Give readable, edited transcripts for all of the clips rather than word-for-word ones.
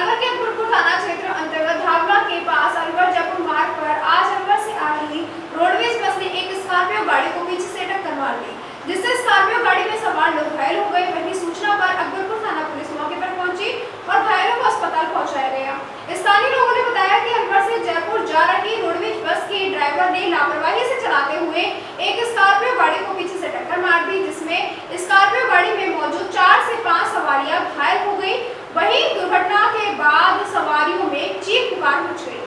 अलवर के अकबरपुर थाना क्षेत्र अंतर्गत धावला के पास अलवर जयपुर मार्ग पर आज अलवर से आ रही रोडवेज बस ने एक स्कॉर्पियो गाड़ी को पीछे से टक्कर मार दी, जिससे स्कॉर्पियो गाड़ी में सवार लोग घायल हो गए। वहीं सूचना पर अकबरपुर थाना पुलिस मौके पर पहुंची और घायलों को अस्पताल पहुंचाया गया। स्थानीय लोगों ने बताया कि अलवर से जयपुर जा रही रोडवेज बस के ड्राइवर ने लापरवाही से चलाते हुए एक स्कॉर्पियो गाड़ी को पीछे से टक्कर मार दी, जिसमें स्कॉर्पियो गाड़ी में मौजूद 4 से 5 सवारियां घायल हो गई। वहीं दुर्घटना के बाद सवारियों में चीख पुकार मच गई।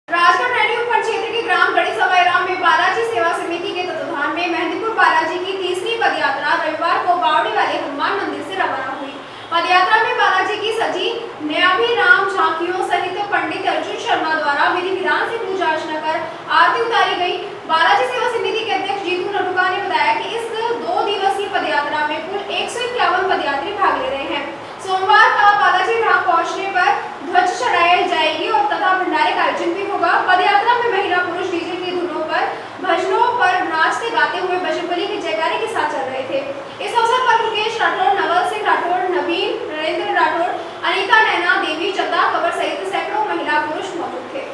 राजगढ़ रेडी उपखंड क्षेत्र के ग्राम गढ़ी सवाईराम में बालाजी सेवा समिति के तत्वाधान में मेहंदीपुर बालाजी की तीसरी पदयात्रा रविवार को बावड़ी वाले हनुमान मंदिर से रवाना हुई। पदयात्रा में बालाजी की सजी न्याभिराम झांकियों सहित पंडित अर्जुन शर्मा द्वारा विधि विधान से पूजा अर्चना कर आरती उतारी गई। बालाजी सेवा समिति के अध्यक्ष जीतू नटुका ने बताया कि इस 2 दिवसीय पदयात्रा में कुल 151 पदयात्री भाग ले रहे हैं। सोमवार का बालाजी धाम पहुंचने पर ध्वज चढ़ाई जाएगी और तथा भंडारे का आयोजन भी होगा। पदयात्रा में महिला पुरुष डीजे की धुनों पर भजनों पर नाचते गाते हुए बजरंगबली के जयकारे के साथ चल रहे थे। इस अवसर पर मुकेश राठौड़, नवल सिंह राठौड़, नवीन, नरेंद्र राठौड़, अनीता, नैना, देवी, चंदा कबर सहित सैकड़ों महिला पुरुष मौजूद थे।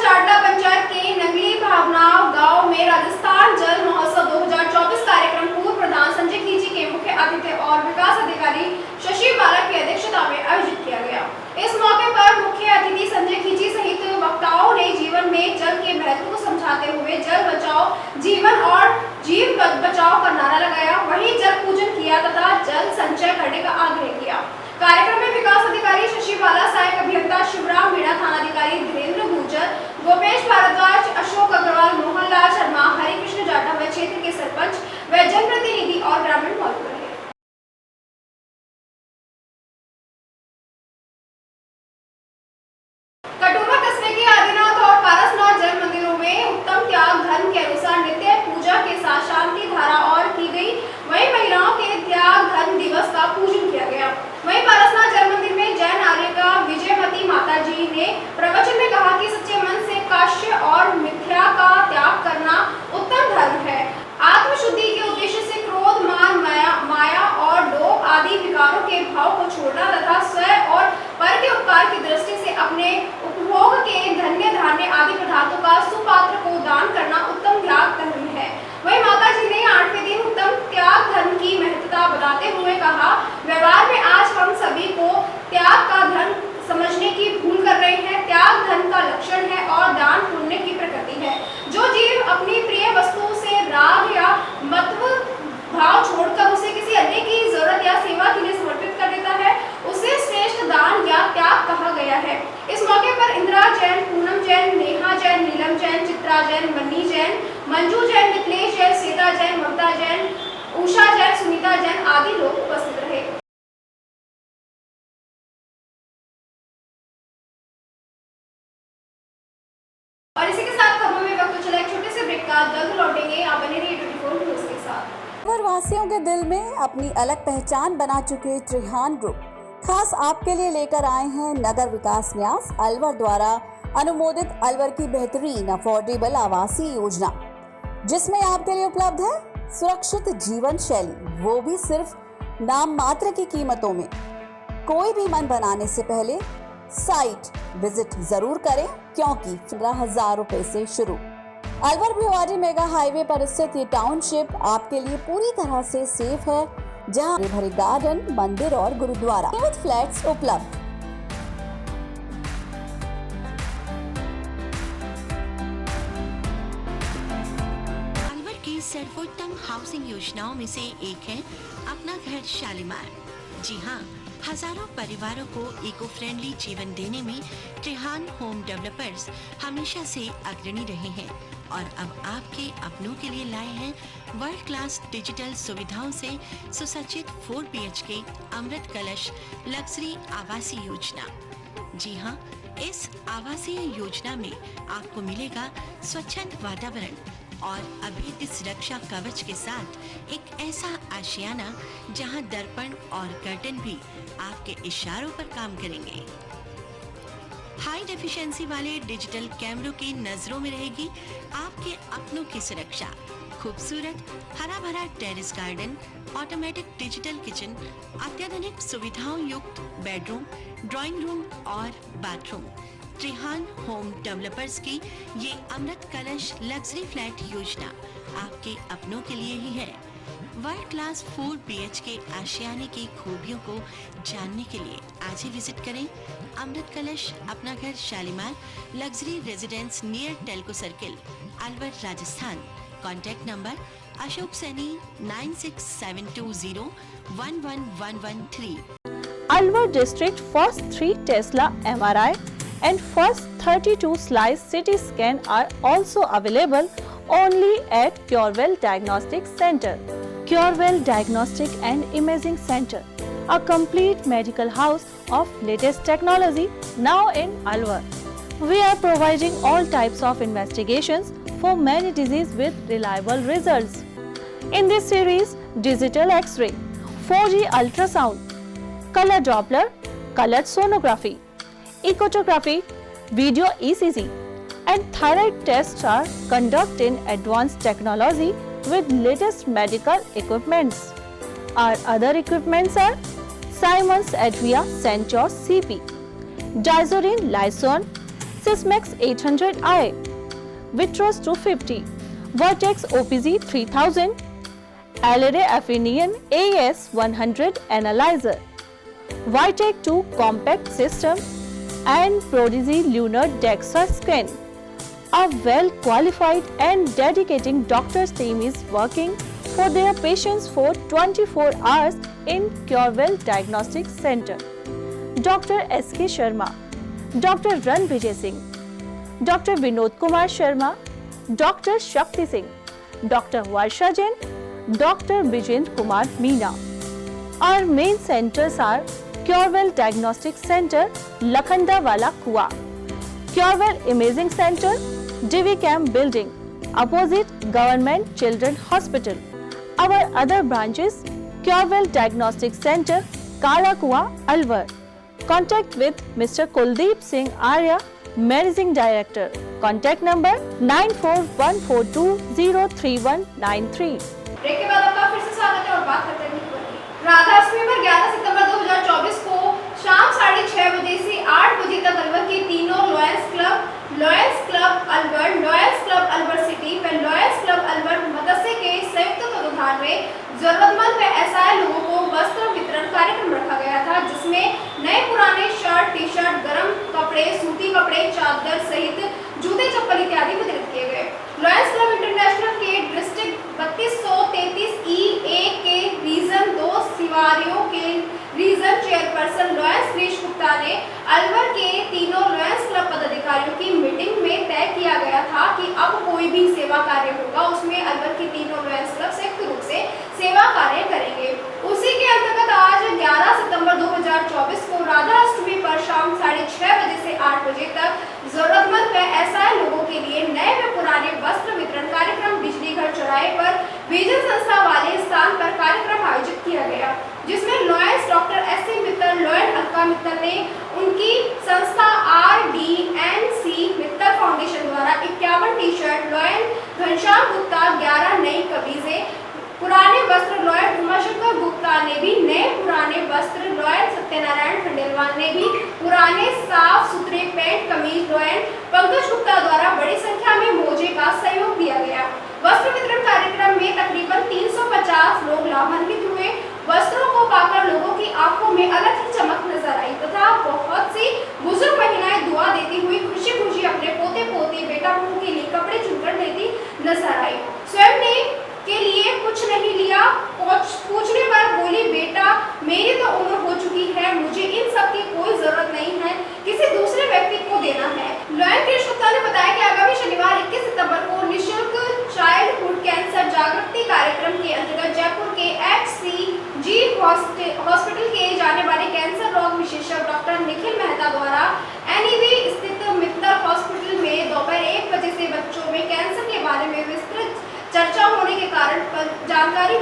चाडला पंचायत के नंगली भावनाव गांव में राजस्थान जल महोत्सव 2024 कार्यक्रम पूर्व प्रधान संजय खींची के मुख्य अतिथि और विकास अधिकारी शशि बालक की अध्यक्षता में आयोजित किया गया। इस मौके पर मुख्य अतिथि संजय खींची सहित वक्ताओं ने जीवन में जल के महत्व को समझाते हुए जल बचाओ जीवन और जीव बचाओ का नारा लगाया। वहीं जल पूजन किया तथा जल संचय करने का आग्रह किया। कार्यक्रम में विकास अधिकारी शशि बाला, सहायक अभियंता शिवराम मीणा, थानाधिकारी धीरेन्द्र गुर्जर, गोपेश भारद्वाज, अशोक अग्रवाल, मोहनलाल शर्मा, हरिकृष्ण जाटा व क्षेत्र के सरपंच व जनप्रतिनिधि और ग्रामीण मौजूद रहे। कटुमा कस्बे के आदिनाथ और पारसनाथ जल मंदिरों में उत्तम त्याग धर्म के अनुसार नित्य पूजा के साथ शांति धारा और की गई। वहीं महिलाओं के त्याग धर्म दिवस का पूजन किया गया। वहीं पारसनाथ जल मंदिर में जैन आर्य का विजयमती माता जी ने प्रवचन में कहा कि सच्चे मन से काश्य और मिथ्या का त्याग करना उत्तम धर्म है। आत्मशुद्धि के उद्देश्य से क्रोध, मान, माया और लोभ आदि विकारों के भाव को छोड़ना तथा स्वयं और पर के उपकार की दृष्टि से अपने उपभोग के धन्य धान्य आदि पदार्थों का सुपात्र को दान करना उत्तम त्याग धर्म है। वहीं माता जी ने 8वें दिन उत्तम त्याग धर्म की महत्वता बताते हुए कहा, व्यवहार में आज हम सभी को त्याग का धर्म समझने की भूल कर रहे हैं। त्याग धर्म का लक्षण है और दान पुण्य की प्रकृति है। जो जीव अपनी प्रिय वस्तु से राग या महत्व भाव छोड़कर उसे किसी अन्य की जरूरत या सेवा के लिए समर्पित कर देता है, उसे श्रेष्ठ दान या त्याग कहा गया है। इस मौके पर इंदिरा जैन, पूनम जैन, नेहा जैन, नीलम जैन, चित्रा जैन, मन्नी जैन, मंजू जैन, मिथिलेश जैन, सीता जैन, ममता जैन, उषा जैन, सुनीता जैन आदि लोग उपस्थित रहे। और इसी के साथ खबरों में वक्त चला एक छोटे से ब्रेक का, जल्द लौटेंगे। आप बने रहिए 24 न्यूज़ के साथ। अलवर वासियों के दिल में अपनी अलग पहचान बना चुके त्रिहान ग्रुप खास आपके लिए लेकर आए हैं नगर विकास न्यास अलवर द्वारा अनुमोदित अलवर की बेहतरीन अफोर्डेबल आवासीय योजना, जिसमें आपके लिए उपलब्ध है सुरक्षित जीवन शैली, वो भी सिर्फ नाम मात्र की कीमतों में। कोई भी मन बनाने से पहले साइट विजिट जरूर करें, क्योंकि 15,000 रुपए से शुरू। अलवर भिवाड़ी मेगा हाईवे पर स्थित ये टाउनशिप आपके लिए पूरी तरह से सेफ है, जहां भरे गार्डन, मंदिर और गुरुद्वारा विद फ्लैट्स उपलब्ध। अलवर की सर्वोत्तम हाउसिंग योजनाओं में से एक है अपना घर शालीमार। जी हाँ, हजारों परिवारों को इको फ्रेंडली जीवन देने में त्रिहान होम डेवलपर्स हमेशा से अग्रणी रहे हैं और अब आपके अपनों के लिए लाए हैं वर्ल्ड क्लास डिजिटल सुविधाओं से सुसज्जित 4 BHK अमृत कलश लग्जरी आवासीय योजना। जी हाँ, इस आवासीय योजना में आपको मिलेगा स्वच्छंद वातावरण और अभेद्य सुरक्षा कवच के साथ एक ऐसा आशियाना जहां दर्पण और कर्टन भी आपके इशारों पर काम करेंगे। हाई डेफिशिएंसी वाले डिजिटल कैमरों की नजरों में रहेगी आपके अपनों की सुरक्षा। खूबसूरत हरा भरा terrace garden, automatic digital kitchen, अत्याधुनिक सुविधाओं युक्त बेडरूम, ड्राइंग रूम और बाथरूम। त्रिहान होम डेवलपर्स की ये अमृत कलश लग्जरी फ्लैट योजना आपके अपनों के लिए ही है। वर्ल्ड क्लास 4 BHK आशियाने की खूबियों को जानने के लिए आज ही विजिट करें अमृत कलश अपना घर Shalimar luxury residence near Telco circle, Alwar, Rajasthan. Contact number Ashok Saini 9672011113। Alwar district first 3 Tesla MRI and first 32 slice CT scan are also available only at Curewell Diagnostic Center. Curewell Diagnostic and Imaging Center, a complete medical house of latest technology now in Alwar. We are providing all types of investigations for many diseases with reliable results. In this series, digital X-ray, 4G ultrasound, color Doppler, colored sonography, echocardiogram, video ECG, and thyroid tests are conducted in advanced technology with latest medical equipments. Our other equipments are Siemens Advia Centros CP, Dizorin Lyson, Sysmex 800i, Vitros 250, Vertex OPZ 3000, Alere Affinion AS100 Analyzer, Vitec 2 Compact System, and Prodigy Lunar DEXA Scan. A well-qualified and dedicated doctors team is working for their patients for 24 hours in Curewell Diagnostic Center. Dr. S.K. Sharma, Dr. Ran Vijay Singh, Dr. Vinod Kumar Sharma, Dr. Shakti Singh, Dr. Varsha Jain, Dr. Vijendra Kumar Meena. Our main centers are Curewell Diagnostic Center, Lakhandawala Kua, Curewell Imaging Center, DV Camp Building, opposite Government Children Hospital. Our other branches, Curewell Diagnostic Center, Kala Kua, Alwar. Contact with Mr. Kuldeep Singh Arya, Managing Director. Contact number 9414203193. Break के बाद आपका फिर से स्वागत है और बात करते हैं खबर की। राधाष्टमी पर 11 सितंबर 2024 को शाम 6:30 बजे से 8 बजे तक अलवर के तीनों lions club Alwar, lions club Alwar city व लॉयंस क्लब अलवर मत्स्य के संयुक्त तत्वाधान में जरूरतमंद व असहाय लोगों को वस्त्र वितरण कार्यक्रम रखा गया था, जिसमें नए पुराने शर्ट, टी शर्ट, गर्म कपड़े, सूती कपड़े, चादर सहित जूते, चप्पल इत्यादि वितरित किए गए। लॉयंस क्लब इंटरनेशनल के डिस्ट्रिक्ट 3233E1 के रीजन 2 सिवारियों के region chairperson lions Krish Gupta ने अलवर के तीनों लॉयंस क्लब पदाधिकारियों की मीटिंग में तय किया गया था कि अब कोई भी सेवा कार्य होगा उसमें अलवर के तीनों लॉयंस क्लब संयुक्त रूप से सेवा कार्य करेंगे। उसी के अंतर्गत आज 11 सितंबर 2024 को राधा अष्टमी पर शाम 6:30 बजे से 8 बजे तक जरूरतमंद व असहाय लोगों के लिए नए व पुराने वस्त्र वितरण कार्यक्रम बिजली घर चौराहे पर विजन संस्था वाले स्थान पर कार्यक्रम आयोजित किया गया, जिसमें lions doctor S.C. Mittal, lion Alka Mittal ने उनकी संस्था RDNC मित्तल फाउंडेशन द्वारा 51 T shirt, lion Ghanshyam Gupta 11 नई कमीजें, पुराने वस्त्र लॉयन उमाशंकर गुप्ता ने भी नए पुराने वस्त्र, लॉयन सत्यनारायण खंडेलवाल ने भी पुराने साफ सुथरे पैंट कमीज, लॉयन पंकज गुप्ता द्वारा बड़ी संख्या में मोजे का सहयोग दिया गया। वस्त्र वितरण कार्यक्रम में तकरीबन 350 लोग लाभान्वित हुए। वस्त्रों को पाकर लोगों की आंखों में अलग ही चमक नजर आई तथा बहुत सी बुजुर्ग महिलाएं दुआ देती हुई खुशी खुशी अपने पोते पोती बेटा बहू के लिए कपड़े चुनकर देती नजर आई। स्वयं ने के लिए कुछ नहीं लिया, पूछने पर बोली, बेटा मेरी तो उम्र हो चुकी है, मुझे इन सब की कोई जरूरत नहीं है, किसी दूसरे व्यक्ति को देना है। लॉयन क्रिश गुप्ता ने बताया कि आगामी शनिवार 21 सितंबर को निःशुल्क चाइल्डहुड कैंसर जागृति कार्यक्रम के अंतर्गत जयपुर के HCG हॉस्पिटल के जाने वाले कैंसर रोग विशेषज्ञ डॉक्टर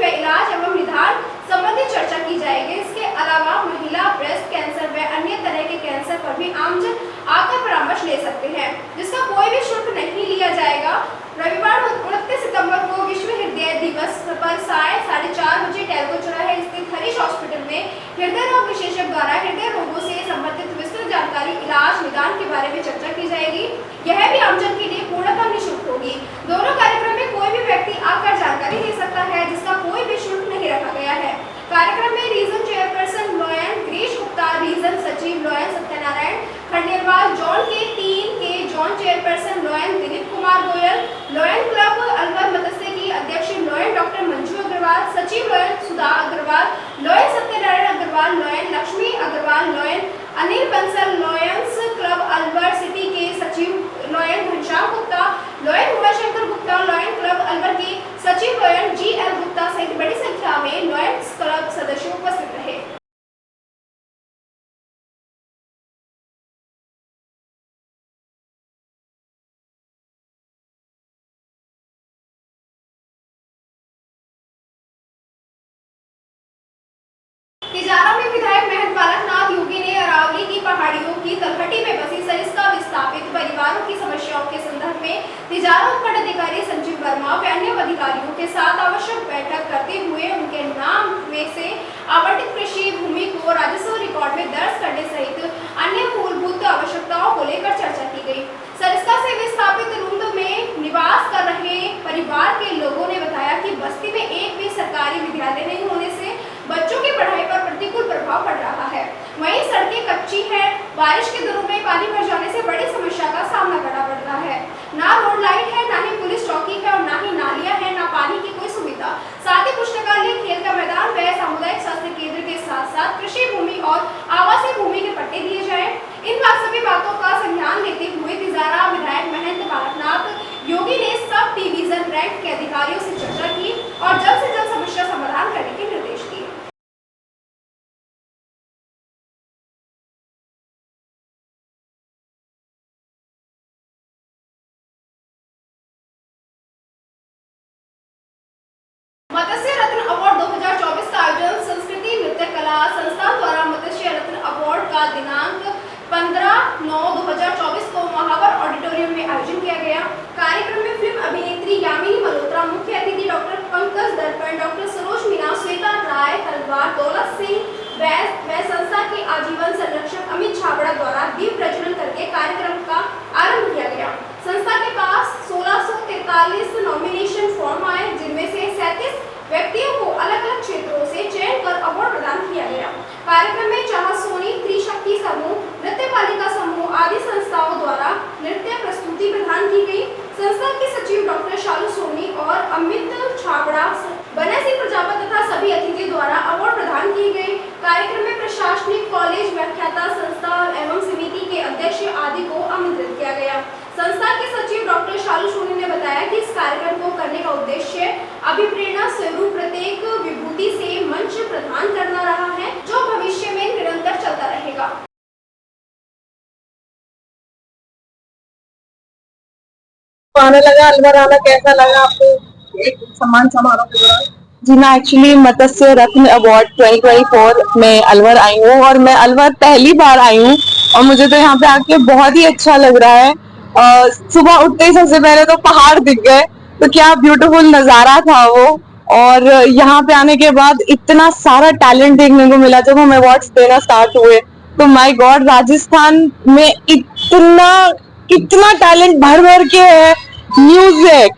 व इलाज एवं निदान संबंधी चर्चा की जाएगी। इसके अलावा महिला ब्रेस्ट कैंसर व अन्य तरह के कैंसर पर भी आमजन आकर परामर्श ले सकते हैं, जिसका कोई भी शुल्क नहीं लिया जाएगा। रविवार 29 सितंबर को विश्व हृदय दिवस पर साय 4:30 बजे टैगोर चौराहे स्थित हरीश हॉस्पिटल में हृदय रोग विशेषज्ञ द्वारा हृदय रोगों से संबंधित विस्तृत जानकारी, इलाज, निदान के बारे में चर्चा की जाएगी। यह भी आमजन के लिए पूर्णतः निःशुल्क होगी। दोनों कार्यक्रम में कोई भी व्यक्ति आकर जानकारी ले सकता है, जिसका कोई भी शुल्क नहीं रखा गया है। कार्यक्रम में region chairperson lion Girish Gupta, region सचिव लॉयन सत्यनारायण खंडेलवाल, जोन के 3 के zone chairperson lion Dilip Kumar Goyal, lion club Alwar Matsya की अध्यक्ष लॉयन डॉक्टर मंजू अग्रवाल, सचिव lion Sudha Agarwal, lion Satyanarayan Agarwal, lion Lakshmi Agarwal, lion Anil Bansal, lions club Alwar city के सचिव lion Ghanshyam Gupta, lion Umashankar Gupta, lion club Alwar के सचिव लॉयन GL गुप्ता सहित बड़ी संख्या में लॉयंस क्लब सदस्य उपस्थित रहे। तिजारा में विधायक महंत बालकनाथ योगी ने अरावली की पहाड़ियों की तलहटी में बसी सरिस्का विस्थापित परिवारों की समस्याओं के संदर्भ में तिजारा उपखंड अधिकारी संजीव वर्मा व अन्य अधिकारियों के साथ आवश्यक बैठक करते हुए उनके नाम में से आवंटित कृषि भूमि को राजस्व रिकॉर्ड में दर्ज करने सहित अन्य मूलभूत आवश्यकताओं को लेकर चर्चा की गई। सरिस्का से विस्थापित रुंद में निवास कर रहे परिवार के लोगों ने बताया कि बस्ती में एक भी सरकारी विद्यालय नहीं होने से बच्चों की पढ़ाई पर प्रतिकूल प्रभाव पड़ रहा है। वहीं सड़कें कच्ची हैं, बारिश के दिनों में पानी भर जाने से बड़ी समस्या का सामना करना पड़ रहा है। ना रोड लाइट है, ना ही पुलिस चौकी है और ना ही नालियां हैं, ना पानी की कोई सुविधा। साथ ही पुस्तकालय, खेल का मैदान व सामुदायिक स्वास्थ्य केंद्र के साथ साथ कृषि भूमि और आवासीय भूमि के पट्टे दिए जाए। इन सभी बातों का संज्ञान लेते हुए तिजारा विधायक महंत बालकनाथ योगी ने सब डिवीजन रैंक के अधिकारियों से चर्चा की और जल्द से जल्द समस्या समाधान करने के निर्देश दिए। मत्स्य रत्न अवार्ड 2024 का आयोजन संस्कृति नृत्य कला संस्थान द्वारा मत्स्य रत्न अवार्ड का दिनांक 15/9/2024 को महावर ऑडिटोरियम में आयोजन किया गया। कार्यक्रम में फिल्म अभिनेत्री यामिनी मल्होत्रा, मुख्य अतिथि डॉक्टर पंकज दर्पण, डॉक्टर सरोज मीना, श्वेता राय तलवार, दौलत सिंह व संस्था के आजीवन संरक्षक अमित छाबड़ा द्वारा दीप प्रज्वलन करके कार्यक्रम का आरंभ किया गया। संस्था के पास 1643 नॉमिनेशन फॉर्म आए, जिनमें से 37 व्यक्तियों को अलग अलग क्षेत्रों से चयन कर अवार्ड प्रदान किया गया। कार्यक्रम में चाह सोनी, त्रिशक्ति समूह, नृत्य पालिका समूह आदि संस्थाओं द्वारा नृत्य प्रस्तुति प्रदान की गई। संस्था के सचिव डॉक्टर शालू सोनी और अमित छाबड़ा, बनसी प्रजापति तथा सभी अतिथि द्वारा अवार्ड प्रदान किए गए। कार्यक्रम में प्रशासनिक, कॉलेज, व्याख्याता, संस्था एवं समिति के अध्यक्ष आदि को आमंत्रित किया गया। संस्था के सचिव डॉक्टर शालू सोनी ने बताया कि इस कार्यक्रम को करने का उद्देश्य अभिप्रेरणा स्वरूप प्रत्येक विभूति से मंच प्रदान करना रहा है, जो भविष्य में निरंतर चलता रहेगा। आने लगा अलवर आना कैसा लगा आपको एक सम्मान समारोह के दौरान? जी मैं एक्चुअली मत्स्य रत्न अवार्ड 2024 में अलवर आई हूँ और मैं अलवर पहली बार आई हूँ और मुझे तो यहाँ पे आके बहुत ही अच्छा लग रहा है। सुबह उठते ही सबसे पहले तो पहाड़ दिख गए, तो क्या ब्यूटीफुल नजारा था वो। और यहाँ पे आने के बाद इतना सारा टैलेंट देखने को मिला जब हम अवार्ड्स देना स्टार्ट हुए, तो माय गॉड राजस्थान में कितना टैलेंट भर भर के है। म्यूजिक,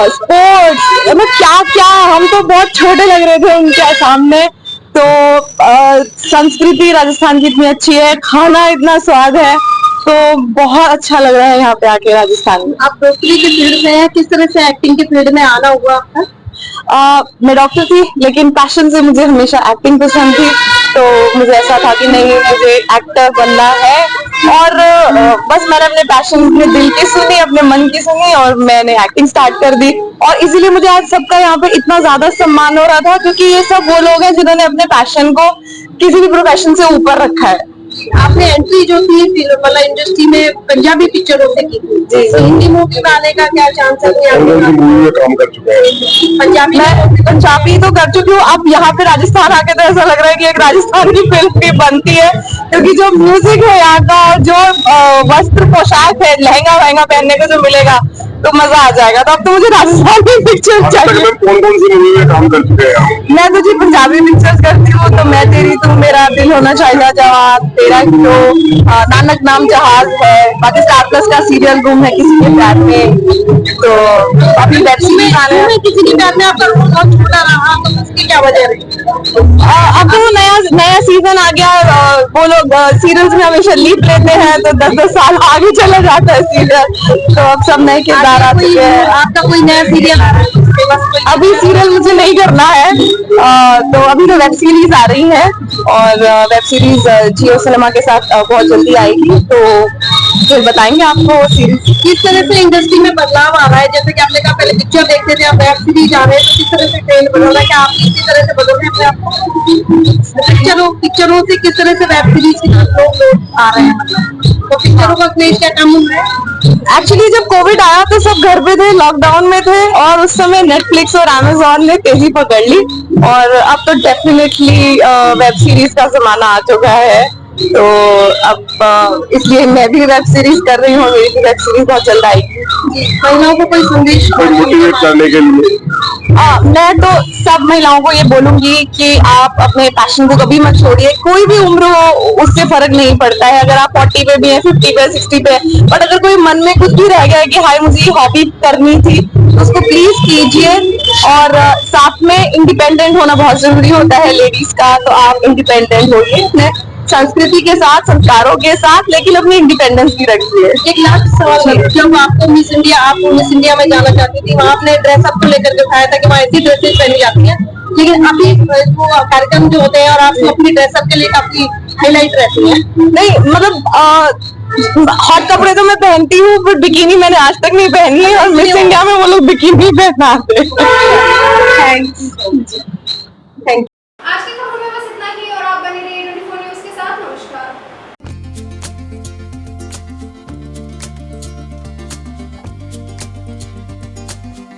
स्पोर्ट्स, क्या क्या, हम तो बहुत छोटे लग रहे थे उनके सामने। तो संस्कृति राजस्थान की इतनी अच्छी है, खाना इतना स्वाद है, तो बहुत अच्छा लग रहा है यहाँ पे आके राजस्थान में। आप डॉक्टरी के फील्ड में हैं, किस तरह से एक्टिंग के फील्ड में आना हुआ आपका? मैं डॉक्टर थी, लेकिन पैशन से मुझे हमेशा एक्टिंग पसंद थी, तो मुझे ऐसा था कि नहीं मुझे एक्टर बनना है। और बस मैंने अपने पैशन, अपने दिल की सुनी, अपने मन की सुनी और मैंने एक्टिंग स्टार्ट कर दी। और इसीलिए मुझे आज सबका यहाँ पे इतना ज्यादा सम्मान हो रहा था, क्योंकि ये सब वो लोग हैं जिन्होंने अपने पैशन को किसी भी प्रोफेशन से ऊपर रखा है। आपने एंट्री जो थी मतलब इंडस्ट्री में पंजाबी पिक्चरों से की थी, तो हिंदी मूवी में आने का क्या चांस है? मूवी में काम कर चुका है। पंजाबी पंजाबी तो कर चुकी हूँ। अब यहाँ पे राजस्थान आके तो ऐसा लग रहा है कि एक राजस्थान की फिल्म भी बनती है, क्योंकि जो म्यूजिक है यहाँ का, जो वस्त्र पोशाक है, लहंगा वहंगा पहनने को जो मिलेगा तो मजा आ जाएगा। तो अब तो मुझे राजस्थान की पिक्चर चाहिए। कौन कौन सी मूवी में काम कर चुके हैं? मैं तो जी पंजाबी पिक्चर्स करती हूँ, तो मैं तेरी तू, मेरा दिल होना चाहिए जवान, तेरा क्यों, नानक नाम जहाज है, बाकी स्टार प्लस का सीरियल गुम है किसी के प्यार में, तो अभी वेब सीरीज आ रहे हैं। किसी के प्यार में आपका रोल बहुत छोटा रहा, तो उसकी क्या वजह रही? अब तो नया सीजन आ गया। वो लोग सीरियल्स में हमेशा लीप लेते हैं, तो 10-10 साल आगे चला जाता है सीरियल, तो अब सब नए किरदार आ चुके हैं। आपका कोई नया सीरियल आ रहा है? अभी सीरियल मुझे नहीं करना है, तो अभी तो वेब सीरीज आ रही है, और वेब सीरीज जियो सिनेमा के साथ बहुत जल्दी आएगी, तो फिर बताएंगे आपको सीरीज। किस तरह से इंडस्ट्री में बदलाव आ रहा है? जैसे कि आपने कहा पहले पिक्चर देखते थे, अब वेब सीरीज आ रहे हैं, तो किस तरह से ट्रेंड बदल रहा है? क्या आप इसी तरह से बदल रहे हैं अपने आप को? पिक्चरों से किस तरह से वेब सीरीज के लोग आ रहे हैं, तो पिक्चरों का क्रेज क्या कम हुआ है? एक्चुअली जब कोविड आया तो सब घर पे थे, लॉकडाउन में थे, और उस समय नेटफ्लिक्स और अमेजोन ने तेजी पकड़ ली, और अब तो डेफिनेटली वेब सीरीज का जमाना आ चुका है, तो अब इसलिए मैं भी वेब सीरीज कर रही हूँ, मेरी भी वेब सीरीज बहुत जल्द आएगी। महिलाओं को कोई संदेश मोटिवेट करने के लिए? मैं तो सब महिलाओं को ये बोलूंगी कि आप अपने पैशन को कभी मत छोड़िए। कोई भी उम्र हो, उससे फर्क नहीं पड़ता है। अगर आप 40 पे भी हैं, 50 पे, 60 पे, बट अगर कोई मन में कुछ भी रह गया है कि हाय मुझे ये हॉबी करनी थी, तो उसको प्लीज कीजिए। और साथ में इंडिपेंडेंट होना बहुत जरूरी होता है लेडीज का, तो आप इंडिपेंडेंट होइए अपने संस्कृति के साथ, संस्कारों के साथ, लेकिन अपनी इंडिपेंडेंस भी रखिए। एक लास्ट सवाल है, जब आपको मिस इंडिया में जाना चाहती थी, वहाँ आपने ड्रेसअप को लेकर के बताया था कि वहाँ ऐसी ड्रेसेस पहनी जाती है, लेकिन अभी वो कार्यक्रम जो होते हैं और आपको अपनी ड्रेसअप के लिए काफी हाईलाइट रहती है। नहीं मतलब हॉट कपड़े तो मैं पहनती हूँ, बट बिकिनी मैंने आज तक नहीं पहनी है, और मिस इंडिया में वो लोग बिकिनी पहनाते हैं। थैंक्स।